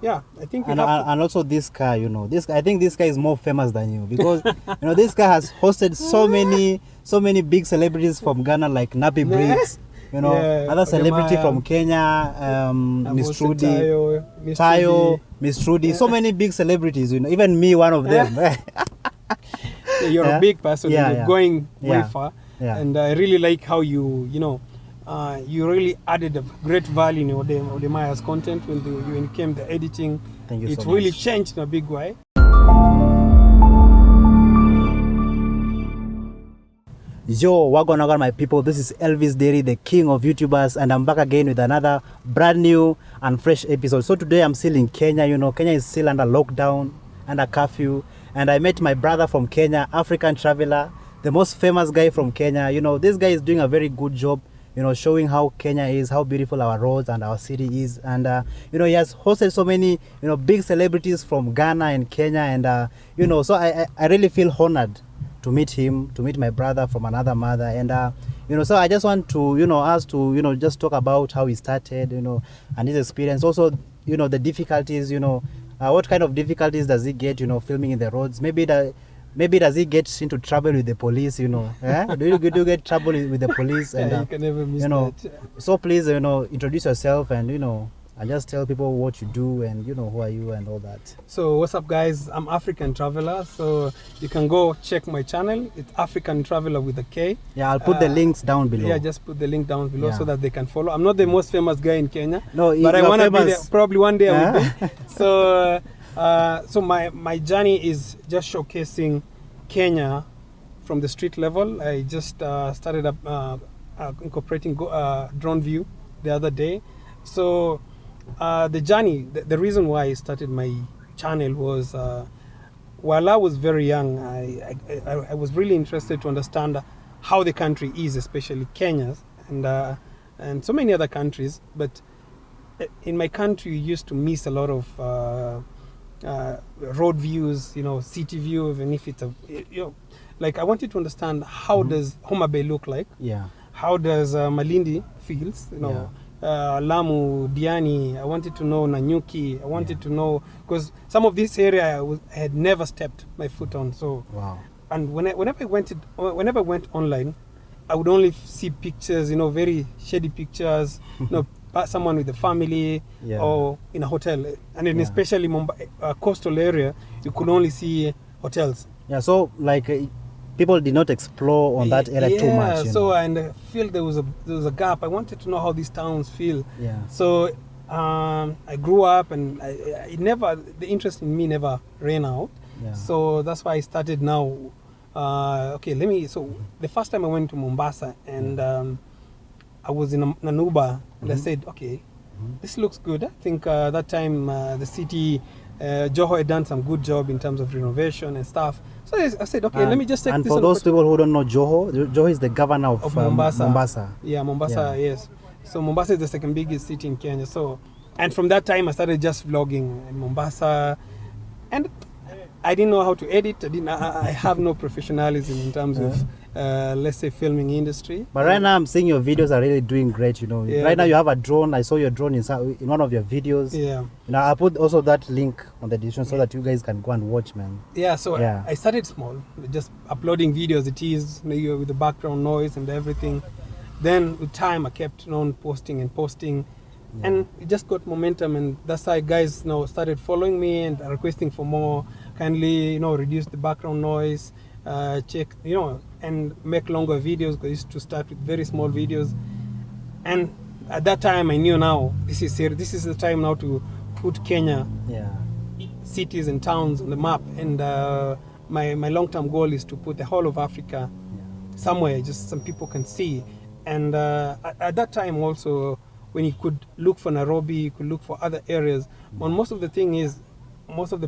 yeah, I think and also this guy, I think this guy is more famous than you, because this guy has hosted so many big celebrities from Ghana, like Nappy Briggs, other celebrity from Kenya, Miss Trudy, Tayo, Miss Trudy, so many big celebrities, even me, one of them. You're a big person, and you're going way far, and I really like how you really added a great value in Odemaya's content when you came the editing. Thank you so much. It really changed in a big way. Yo, Wagon my people, this is Elvis Derry, the king of YouTubers, and I'm back again with another brand new and fresh episode. So today I'm still in Kenya. Kenya is still under lockdown, under curfew, and I met my brother from Kenya, African traveler, the most famous guy from Kenya. This guy is doing a very good job, showing how Kenya is, how beautiful our roads and our city is. And, he has hosted so many, big celebrities from Ghana and Kenya. And, so I really feel honored to meet him, to meet my brother from another mother. And, so I just want to, us to, just talk about how he started, and his experience. Also, the difficulties, what kind of difficulties does he get, filming in the roads? Maybe does he get into trouble with the police, Do you get trouble with the police? And, you can never miss that. So please, introduce yourself and, and just tell people what you do and, who are you and all that. So what's up, guys? I'm African Traveler. So you can go check my channel. It's African Traveler with a K. Yeah, I'll put the links down below. Yeah, just put the link down below so that they can follow. I'm not the most famous guy in Kenya. No, but I want to be there. Probably one day I will be. So, so my journey is just showcasing Kenya from the street level. I just started incorporating drone view the other day. So the journey, the reason why I started my channel was while I was very young, I was really interested to understand how the country is, especially Kenya's and so many other countries. But in my country, you used to miss a lot of road views, city view, even if it's like I wanted to understand how does Homa Bay look like? Yeah. How does Malindi feels? Lamu, Diani. I wanted to know Nanyuki. I wanted to know, because some of this area I had never stepped my foot on. So wow. And whenever I went online, I would only see pictures, very shady pictures, someone with a family or in a hotel, and then especially coastal area, you could only see hotels. Yeah, so like people did not explore on that area too much. So and I feel there was a gap. I wanted to know how these towns feel. Yeah. So I grew up, and the interest in me never ran out. Yeah. So that's why I started now. So the first time I went to Mombasa, and I was in an Uber, and I said, okay, this looks good. I think that time the city, Joho had done some good job in terms of renovation and stuff. So I said, okay, let me just take and this. And for those people who don't know Joho is the governor of Mombasa. Yeah, Mombasa, yes. So Mombasa is the second biggest city in Kenya. So, and from that time I started just vlogging in Mombasa, and I didn't know how to edit. I have no professionalism in terms of, let's say, filming industry. But right now I'm seeing your videos are really doing great. Right now you have a drone. I saw your drone in one of your videos. Yeah. I put also that link on the description so that you guys can go and watch, man. Yeah. So I started small, just uploading videos. It is with the background noise and everything. Then with time I kept on posting, and it just got momentum, and that's why guys started following me and requesting for more. Kindly, reduce the background noise, check, and make longer videos, because I used to start with very small videos. And at that time I knew now this is the time now to put Kenya cities and towns on the map. And my long-term goal is to put the whole of Africa somewhere, just some people can see. And at that time also, when you could look for Nairobi, you could look for other areas. But most of the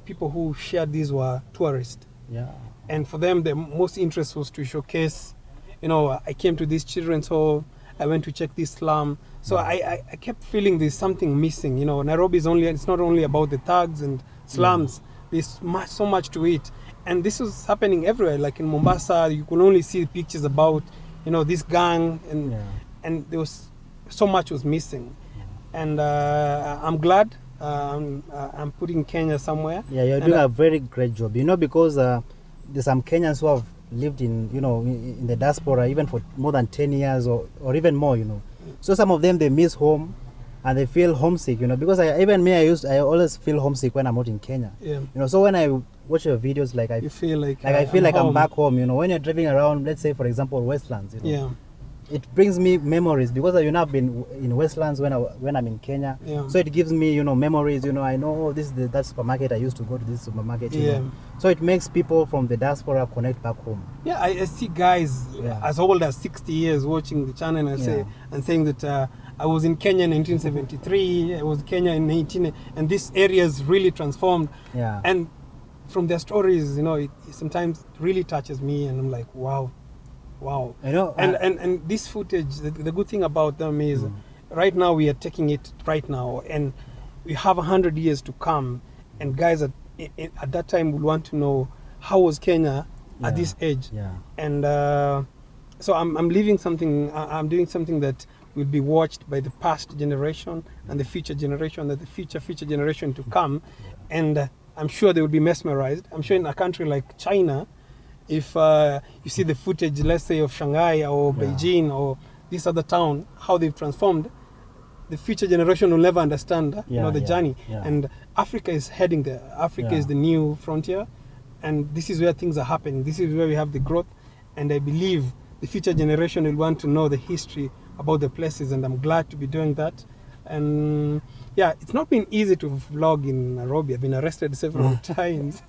people who shared these were tourists. Yeah. And for them, the most interest was to showcase, I came to this children's home, I went to check this slum. So I kept feeling there's something missing. Nairobi it's not only about the thugs and slums. There's so much to it. And this was happening everywhere. Like in Mombasa, you could only see pictures about, this gang, and there was so much was missing. And I'm glad I'm putting Kenya somewhere. Yeah, you're And doing a very great job. You know, because there's some Kenyans who have lived in, you know, in the diaspora even for more than 10 years or even more, you know. So some of them, they miss home and they feel homesick, you know, because even me, I always feel homesick when I'm out in Kenya. Yeah. You know, so when I watch your videos, like You feel like I feel like I'm home. back home, you know. When you're driving around, let's say, for example, Westlands, you know. Yeah. It brings me memories because you know I've been in Westlands when I'm in Kenya. Yeah. So it gives me, you know, memories. You know, I know this is that supermarket. I used to go to this supermarket. You Yeah. know? So it makes people from the diaspora connect back home. Yeah, I see guys Yeah. as old as 60 years watching the channel and saying that I was in Kenya in 1973. I was in Kenya in 19, and this area is really transformed. Yeah. And from their stories, you know, it sometimes really touches me, and I'm like, wow. You know, And this footage, the good thing about them is right now we are taking it right now, and we have 100 years to come, and guys at that time will want to know how was Kenya at this age. Yeah. And so I'm leaving something, I'm doing something that will be watched by the past generation and the future generation, and the future generation to come. And I'm sure they will be mesmerized. I'm sure in a country like China, if you see the footage, let's say, of Shanghai or Beijing or this other town, how they've transformed, the future generation will never understand you know, the journey. Yeah. And Africa is heading there. Africa is the new frontier, and this is where things are happening. This is where we have the growth, and I believe the future generation will want to know the history about the places, and I'm glad to be doing that. And yeah, it's not been easy to vlog in Nairobi. I've been arrested several times.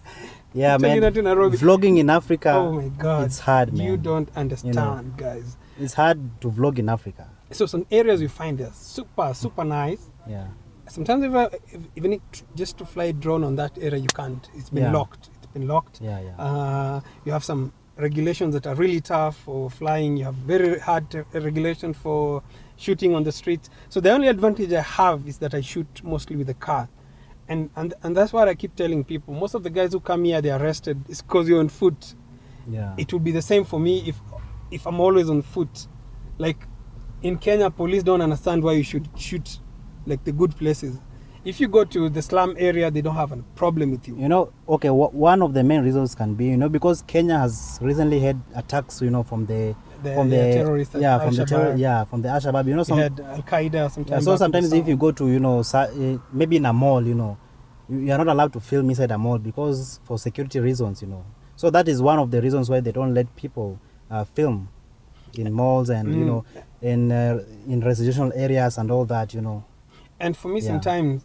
Yeah, man. Nairobi. Vlogging in Africa, Oh my God, it's hard, man. You don't understand, You know, guys. It's hard to vlog in Africa. So some areas you find are super nice. Yeah. Sometimes even just to fly drone on that area, you can't. It's been locked. It's been locked. Yeah. You have some regulations that are really tough for flying. You have very hard regulation for shooting on the streets. So the only advantage I have is that I shoot mostly with a car. And that's what I keep telling people. Most of the guys who come here, they're arrested. It's because you're on foot. Yeah. It would be the same for me if I'm always on foot. Like in Kenya, police don't understand why you should shoot like the good places. If you go to the slum area, they don't have a problem with you. You know, okay, one of the main reasons can be, you know, because Kenya has recently had attacks, you know, from the terrorists, from the Al-Shabaab, you know, some had Al-Qaeda sometimes. So sometimes if you go to, you know, maybe in a mall, you know, you are not allowed to film inside a mall because for security reasons, you know. So that is one of the reasons why they don't let people film in malls and you know, in residential areas and all that, you know. And for me, sometimes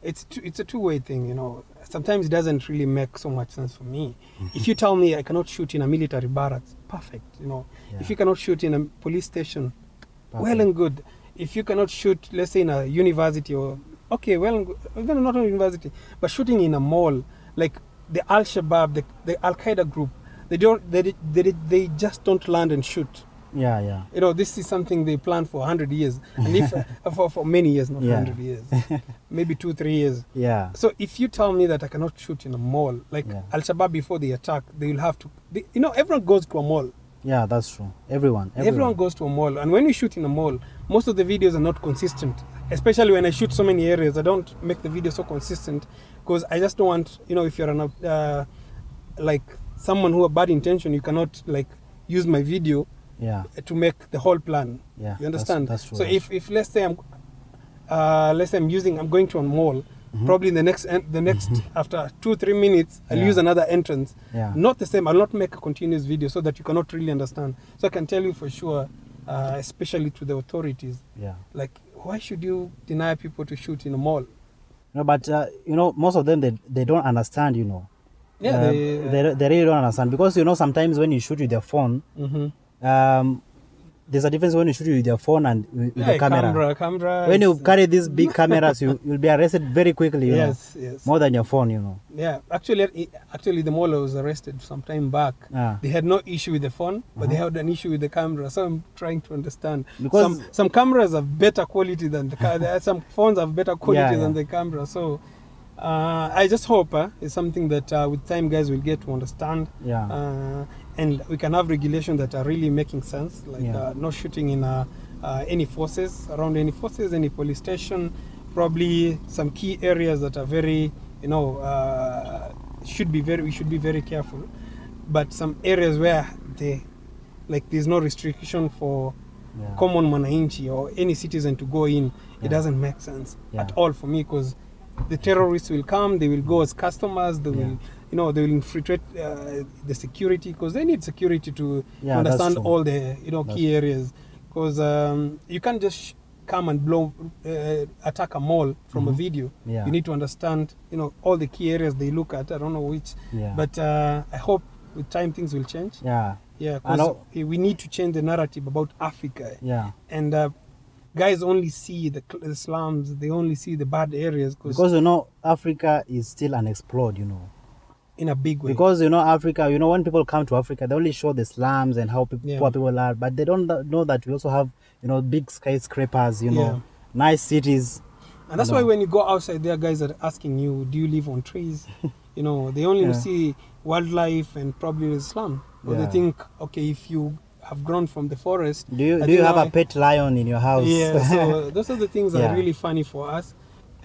it's a two-way thing, you know. Sometimes it doesn't really make so much sense for me. If you tell me I cannot shoot in a military barracks, perfect, you know. If you cannot shoot in a police station, well and good. If you cannot shoot, let's say in a university, or okay, well and good. Even not a university, but shooting in a mall, like the Al-Shabaab, the Al-Qaeda group, they just don't land and shoot. Yeah. You know, this is something they planned for 100 years. And if for many years, not 100 years. Maybe 2-3 years. Yeah. So if you tell me that I cannot shoot in a mall, like Al-Shabaab before the attack, they will have to, you know, everyone goes to a mall. Yeah, that's true. Everyone goes to a mall. And when you shoot in a mall, most of the videos are not consistent. Especially when I shoot so many areas, I don't make the video so consistent because I just don't want, you know, if you're like someone who has bad intention, you cannot like use my video to make the whole plan. Yeah, you understand? That's true. So if let's say I'm going to a mall, probably the next after 2-3 minutes I'll use another entrance. Not the same. I'll not make a continuous video so that you cannot really understand. So I can tell you for sure, especially to the authorities, like why should you deny people to shoot in a mall? No, but you know, most of them they don't understand, you know. Yeah, they really don't understand because you know sometimes when you shoot with your phone, there's a difference when you shoot with your phone and with the camera. When you carry these big cameras, you'll be arrested very quickly. You know, more than your phone, you know. Yeah, actually, the mall was arrested some time back. They had no issue with the phone, but they had an issue with the camera. So I'm trying to understand because some cameras have better quality than the camera. Some phones have better quality than the camera. So I just hope it's something that with time guys will get to understand. And we can have regulations that are really making sense, like no shooting in any forces, around any forces, any police station. probably some key areas that are very, you know, we should be very careful. But some areas where there's no restriction for common mwananchi or any citizen to go in, it doesn't make sense at all for me, because the terrorists will come, they will go as customers, they will, you know, they will infiltrate the security, because they need security to understand all the, you know, key areas, because you can't just come and attack a mall from a video. You need to understand, you know, all the key areas they look at. I don't know which, but I hope with time things will change. Because we need to change the narrative about Africa. And guys only see the slums, they only see the bad areas. Because, you know, Africa is still unexplored, you know. In a big way. Because, you know, Africa, you know, when people come to Africa, they only show the slums and how poor people are, but they don't know that we also have, you know, big skyscrapers, you know, nice cities. And that's why when you go outside there, guys are asking you, do you live on trees? You know, they only see wildlife and probably the slum. Or they think, okay, if you have grown from the forest. Do you have a pet lion in your house? So those are the things that are really funny for us.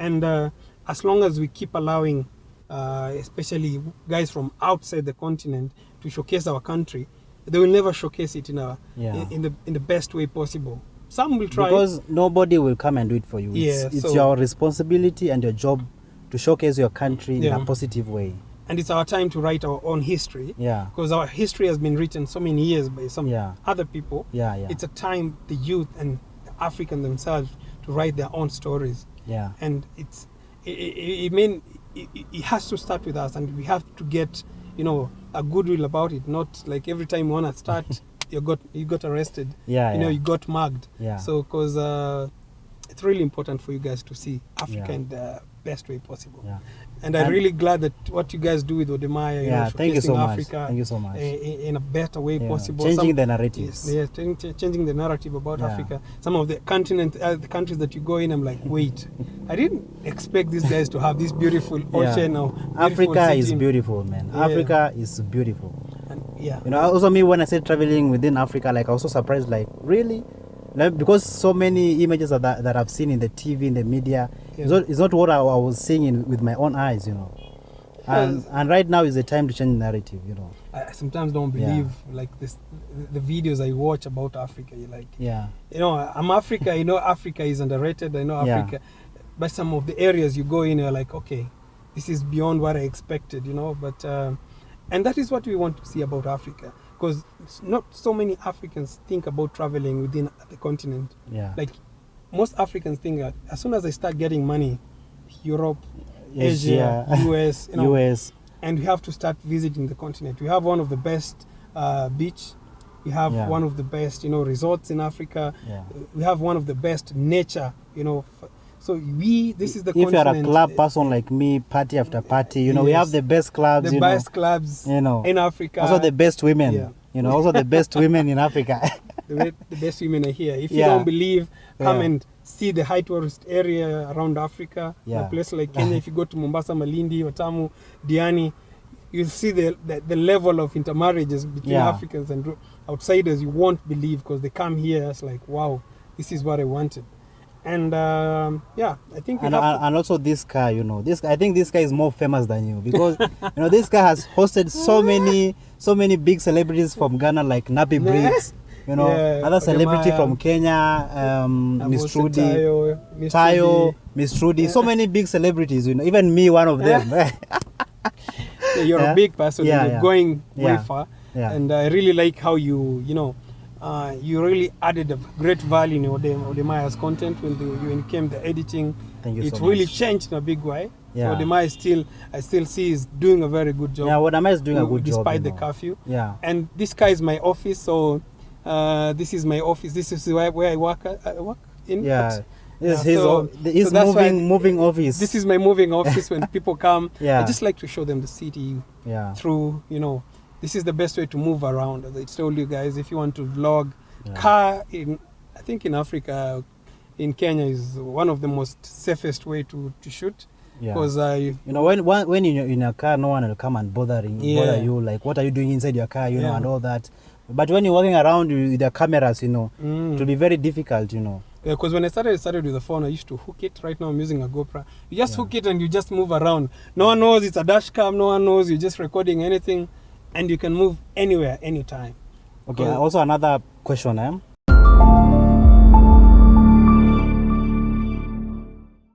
And as long as we keep allowing, especially guys from outside the continent, to showcase our country, they will never showcase it in the best way possible. Some will try. Because nobody will come and do it for you. It's your responsibility and your job to showcase your country in a positive way. And it's our time to write our own history. Because our history has been written so many years by some other people. It's a time the youth and the African themselves to write their own stories. And it has to start with us, and we have to get, you know, a goodwill about it. Not like every time you want to start, you got arrested. You know, you got mugged. So because it's really important for you guys to see Africa in the best way possible. And I'm really glad that what you guys do with Odemaya, you know, thank you so Africa much. Thank you so much. In a better way possible. Changing the narratives. Changing the narrative about Africa. Some of the the countries that you go in, I'm like, wait, I didn't expect these guys to have this beautiful ocean. Africa is beautiful, man. Africa is beautiful. And, you know, also me, when I said traveling within Africa, like I was so surprised, like really? Like, because so many images that I've seen in the TV, in the media, it's not what I was seeing with my own eyes, you know. And right now is the time to change the narrative, you know. I sometimes don't believe like the videos I watch about Africa. You're like, you know, I'm Africa. You know, Africa is underrated. I know Africa, but some of the areas you go in, you're like, okay, this is beyond what I expected, you know. But and that is what we want to see about Africa. Because not so many Africans think about traveling within the continent. Like most Africans think that as soon as they start getting money, Europe, Asia, US, you know, and we have to start visiting the continent. We have one of the best beach. We have one of the best, you know, resorts in Africa. We have one of the best nature, you know. So this is the continent. If you're a club person like me, party after party, you know, we have the best clubs. The best clubs, you know, in Africa. Also the best women, you know, also the best women in Africa. The best women are here. If you don't believe, come and see the high tourist area around Africa. A place like Kenya, if you go to Mombasa, Malindi, Watamu, Diani, you'll see the level of intermarriages between Africans and outsiders. You won't believe, because they come here, it's like, wow, this is what I wanted. And I think and also this guy, you know, I think this guy is more famous than you, because you know, this guy has hosted so many big celebrities from Ghana, like Nappy Briggs, you know, other celebrity from Kenya, Miss Trudy, Tayo, Miss Trudy, so many big celebrities, you know, even me, one of them. You're a big person. You're going way far, and I really like how you know. You really added a great value in Odemaya's content when you came the editing. Thank you it so really much. Changed in a big way. So Odemaya I still see is doing a very good job. Odemaya is doing a good job despite the curfew. And this guy is my office, so this is my office. This is where I work. I work in. This is moving office. This is my moving office. When people come, I just like to show them the city through, you know. This is the best way to move around. As I told you guys, if you want to vlog, car I think in Africa, in Kenya is one of the most safest way to shoot. Because you know, when you're in a car, no one will come and bother you. Like, what are you doing inside your car? You know, and all that. But when you're walking around with the cameras, you know, it will be very difficult. You know. Because when I started with the phone, I used to hook it. Right now, I'm using a GoPro. You just hook it and you just move around. No one knows it's a dash cam. No one knows you're just recording anything, and you can move anywhere, anytime. Okay. Also, another question.